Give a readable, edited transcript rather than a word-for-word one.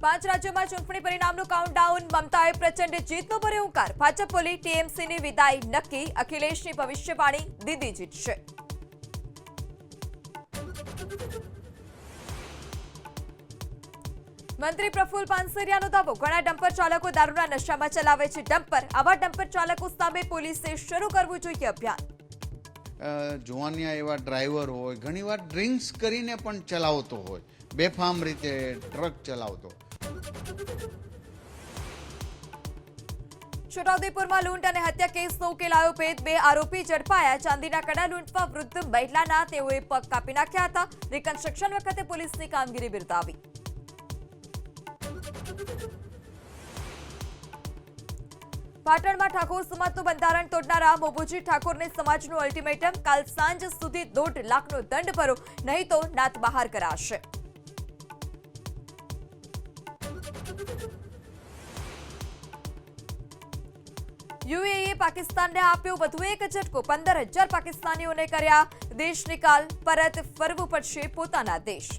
પાંચ રાજ્યોમાં ચૂંટણી પરિણામનું કાઉન્ટડાઉન, મમતાએ પ્રચંડ જીતનો ભર્યો હુંકાર. ભાજપ બોલી ટીએમસીની વિદાય નક્કી, અખિલેશની ભવિષ્યવાણી દીદી જીતશે. મંત્રી પ્રફુલ પાનસરિયાનો દાવો, ઘણા ડમ્પર ચાલકો દારૂના નશામાં ચલાવે છે ડમ્પર. આવા ડમ્પર ચાલકો સામે પોલીસે શરૂ કરવું જોઈએ અભિયાન. જુવાનિયા એવા ડ્રાઈવર હોય, ઘણીવાર ડ્રિંક્સ કરીને પણ ચલાવતો હોય, બેફામ રીતે ટ્રક ચલાવતો. છોટાઉદેપુરમાં લૂંટ અને હત્યા કેસનો ઉકેલાયો ભેદ, 2 આરોપી ઝડપાયા. ચાંદીના કડા લૂંટમાં વૃદ્ધ મહિલાના તેઓએ પગ કાપી નાખ્યા હતા. રિકન્સ્ટ્રક્શન વખતે પોલીસની કામગીરી બિરદાવી. પાટણમાં ઠાકોર સમાજનું બંધારણ તોડનારા મોભુજી ઠાકોરને સમાજનું અલ્ટિમેટમ, કાલ સાંજ સુધી 1.5 લાખનો દંડ ભરો, નહીં તો નાત બહાર કરાશે. યુએઈએ પાકિસ્તાનને આપ્યો વધુ એક ઝટકો, 15,000 પાકિસ્તાનીઓને કર્યા દેશ નિકાલ, પરત ફરવું પડશે પોતાના દેશ.